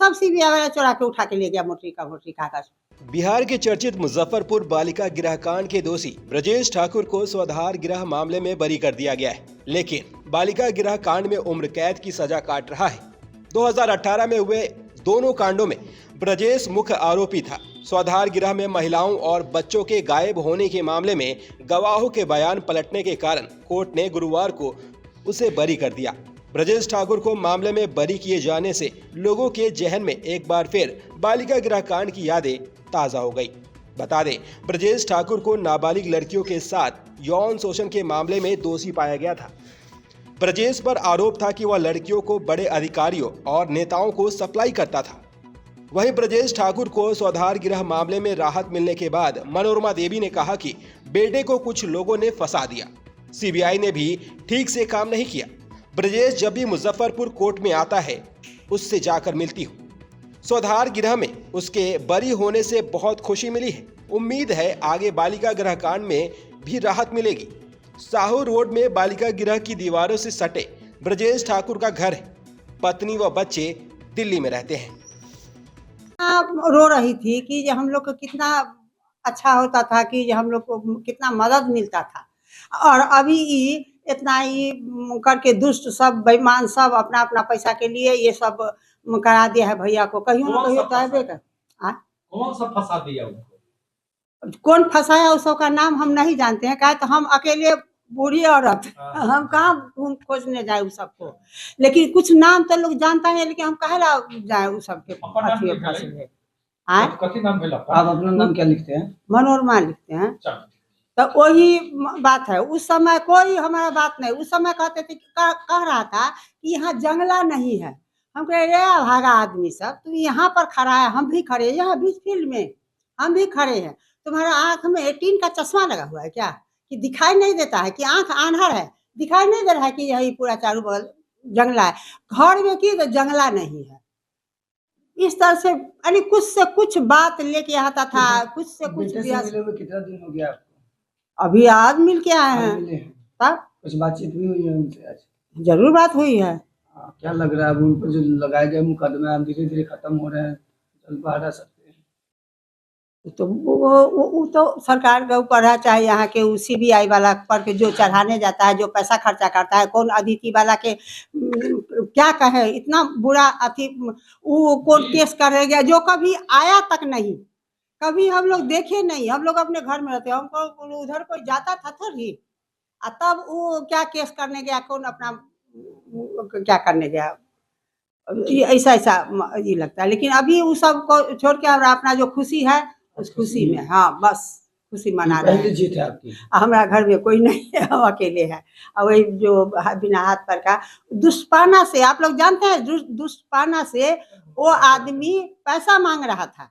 सब सीबीआई चुरा के उठा के ले गया मोटरी का कागज। बिहार के चर्चित मुजफ्फरपुर बालिका गृह कांड के दोषी ब्रजेश ठाकुर को स्वाधार गृह मामले में बरी कर दिया गया है, लेकिन बालिका गृह कांड में उम्र कैद की सजा काट रहा है। 2018 में हुए दोनों कांडों में ब्रजेश मुख्य आरोपी था। स्वाधार गृह में महिलाओं और बच्चों के गायब होने के मामले में गवाहों के बयान पलटने के कारण कोर्ट ने गुरुवार को उसे बरी कर दिया। ब्रजेश ठाकुर को मामले में बरी किए जाने से लोगों के जहन में एक बार फिर बालिका गृह कांड की यादें ताजा हो गई। बता दें, ब्रजेश ठाकुर को नाबालिग लड़कियों के साथ यौन शोषण के मामले में दोषी पाया गया था। ब्रजेश पर आरोप था कि वह लड़कियों को बड़े अधिकारियों और नेताओं को सप्लाई करता था। वहीं ब्रजेश ठाकुर को स्वाधार गृह मामले में राहत मिलने के बाद मनोरमा देवी ने कहा कि बेटे को कुछ लोगों ने फंसा दिया। सीबीआई ने भी ठीक से काम नहीं किया। ब्रजेश जब भी मुजफ्फरपुर कोर्ट में आता है उससे जाकर मिलती हूँ। स्वाधार गृह में उसके बरी होने से बहुत खुशी मिली है। उम्मीद है आगे बालिका गृह कांड में भी राहत मिलेगी। साहू रोड में बालिका गृह की दीवारों से सटे ब्रजेश ठाकुर का घर है। पत्नी व बच्चे दिल्ली में रहते हैं। रो रही थी कि हम लोग को कितना अच्छा होता था, कि हम लोग को कितना मदद मिलता था, और अभी इतना ही करके दुष्ट सब बेईमान सब अपना अपना पैसा के लिए ये सब करा दिया है भैया को। कहीं ना कहीं तो है का कौन सा फंसा दिया उनको? कौन फंसाया उस का नाम हम नहीं जानते हैं। कहा तो हम अकेले बूढ़ी औरत, हम कहाँ खोजने जाए उस सबको, लेकिन कुछ नाम तो लोग जानता है, लेकिन हम कहे ला जाए उस सबके फंसे। कथी नाम भेल? आप अपना नाम क्या लिखते हैं? मनोरमा लिखते हैं। तो वही बात है, उस समय कोई हमारा बात नहीं। उस समय कहते थे, कह रहा था कि यहाँ जंगला नहीं है। हम कह रे भागा आदमी सब, तुम यहाँ पर खड़ा है, हम भी खड़े हैं यहाँ बीच फील्ड में, हम भी खड़े हैं। तुम्हारा आंख में 18 का चश्मा लगा हुआ है क्या, कि दिखाई नहीं देता है, कि आंख आंधर है, दिखाई नहीं दे रहा है कि यही पूरा चारों बगल जंगला है। घर में की तो जंगला नहीं है। इस तरह से यानी कुछ से कुछ बात लेके आता था, कुछ से कुछ। कितना दिन हो गया आपको? अभी आज मिल के आए हैं। तब कुछ बातचीत भी हुई है उनसे आज? जरूर बात हुई है। क्या लग रहा है अब उन पर जो लगाए गए मुकदमे धीरे धीरे खत्म हो रहे हैं, चल बाहर आ सकते हैं? तो वो तो सरकार के ऊपर है, चाहे यहाँ के सीबीआई वाला पर के जो चढ़ाने जाता है, जो पैसा खर्चा करता है, कौन अदिति वाला के क्या कहे, इतना बुरा अति वो कोर्ट केस करेगा जो कभी आया तक नहीं, कभी हम लोग देखे नहीं। हम लोग अपने घर में रहते, हमको उधर कोई जाता था थोड़ी, तब वो क्या केस करने गया, कौन अपना क्या करने गया, ऐसा ऐसा ये लगता है। लेकिन अभी वो सब को छोड़ के अपना जो खुशी है उस खुशी में, हाँ बस खुशी मना रहे हैं। जीत है आपकी? हमारा घर में कोई नहीं है, हम अकेले हैं। और वही जो बिना हाथ पर का दुष्पाना से, आप लोग जानते हैं, दुष्पाना से वो आदमी पैसा मांग रहा था।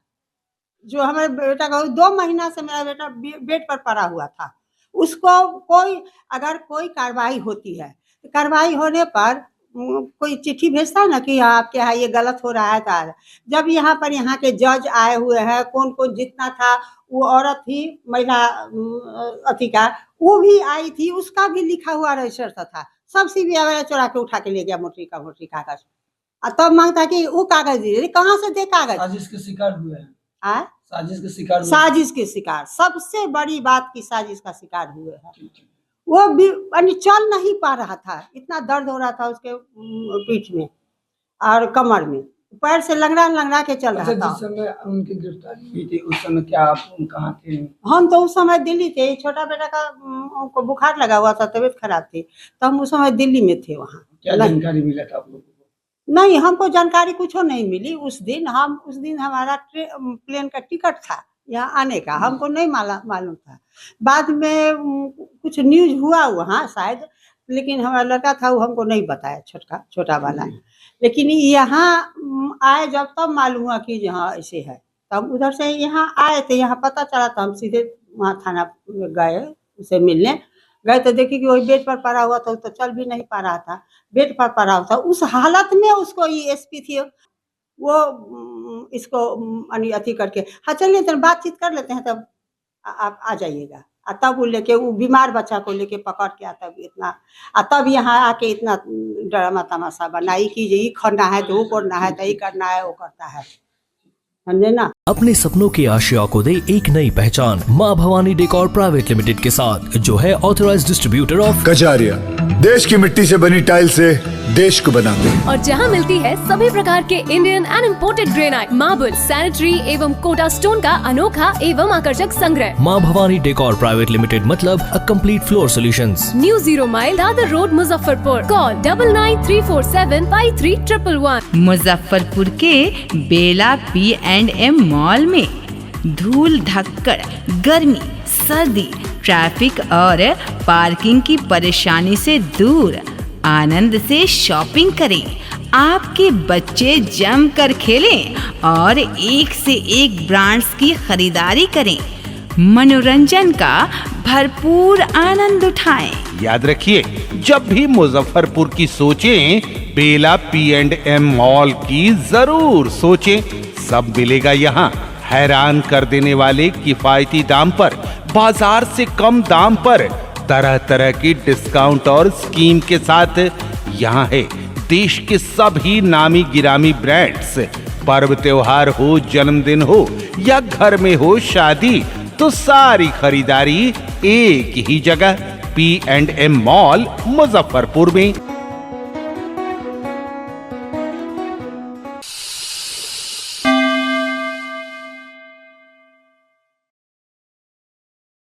जो हमारे बेटा का 2 महीना से मेरा बेटा बेड पर पड़ा हुआ था, उसको कोई अगर कोई कार्रवाई होती है, तो कार्रवाई होने पर कोई चिट्ठी भेजता है ना कि आपके यहाँ ये गलत हो रहा है। तो जब यहाँ पर यहाँ के जज आए हुए हैं, कौन कौन जितना था, वो औरत थी महिला अथी का, वो भी आई थी, उसका भी लिखा हुआ रजिस्टर था। सब सीबीआई चुरा के उठा के ले गया मोटरी कागज। तब मांगता कि वो कागज दीजिए, कहाँ से दे कागज? साजिश के शिकार हुए हैं। साजिश के शिकार हुए। साजिश के शिकार, सबसे बड़ी बात की साजिश का शिकार हुए हैं। वो भी चल नहीं पा रहा था, इतना दर्द हो रहा था उसके पीठ में और कमर में, पैर से लंगड़ा के चल रहा था। जिस समय उनकी गिरफ्तारी हुई थी उस समय क्या आप कहाँ थे? हम तो उस समय दिल्ली थे। छोटा बेटा का को बुखार लगा हुआ था, तबीयत खराब थी, तो हम उस समय दिल्ली में थे। वहाँ क्या जानकारी मिला था आप लोगों को? नहीं, हमको जानकारी कुछ नहीं मिली उस दिन। उस दिन हमारा प्लेन का टिकट था यहाँ आने का, हमको नहीं मालूम था। बाद में कुछ न्यूज हुआ वहाँ शायद, लेकिन हमारा लड़का था वो हमको नहीं बताया, छोटा वाला। लेकिन यहाँ आए जब तब मालूम हुआ कि यहाँ ऐसे है। तब उधर से यहाँ आए थे, यहाँ पता चला तो हम सीधे वहाँ थाना गए, उसे मिलने गए तो देखी कि वही बेड पर पड़ा हुआ था। तो चल भी नहीं पा रहा था, बेड पर पड़ा हुआ था। उस हालत में उसको ये एसपी थी वो इसको अथी करके, हाँ चलिए तो बातचीत कर लेते हैं, तब आप आ जाइएगा। और तब वो लेके वो बीमार बच्चा को लेके पकड़ के तब इतना तब यहाँ आके इतना ड्रामा तमाशा बनाई कि ये करना है तो वो करना है तो ये करना है वो करता है, समझे ना। अपने सपनों की आशिया को दे एक नई पहचान माँ भवानी डेकोर प्राइवेट लिमिटेड के साथ, जो है ऑथराइज्ड डिस्ट्रीब्यूटर ऑफ कजारिया। देश की मिट्टी से बनी टाइल से देश को बनाते हैं। और जहां मिलती है सभी प्रकार के Indian and imported granite, marble, sanitary एवं कोटा स्टोन का अनोखा एवं आकर्षक संग्रह। माँ भवानी डेकोर प्राइवेट लिमिटेड मतलब a complete floor solutions. New 0 mile Dadar road Muzaffarpur. Call 9934753111। Muzaffarpur के बेला P&M मॉल में धूल धक्कड़, गर्मी, सर्दी, ट्रैफिक और पार्किंग की परेशानी से दूर आनंद से शॉपिंग करें। आपके बच्चे जमकर खेलें और एक से एक ब्रांड्स की खरीदारी करें। मनोरंजन का भरपूर आनंद उठाएं। याद रखिए, जब भी मुजफ्फरपुर की सोचें, बेला P&M मॉल की जरूर सोचें। सब मिलेगा यहाँ, हैरान कर देने वाले किफायती दाम पर, बाजार से कम दाम पर, तरह तरह की डिस्काउंट और स्कीम के साथ। यहाँ है देश के सभी नामी गिरामी ब्रांड्स। पर्व त्योहार हो, जन्मदिन हो या घर में हो शादी, तो सारी खरीदारी एक ही जगह P&M मॉल मुजफ्फरपुर में।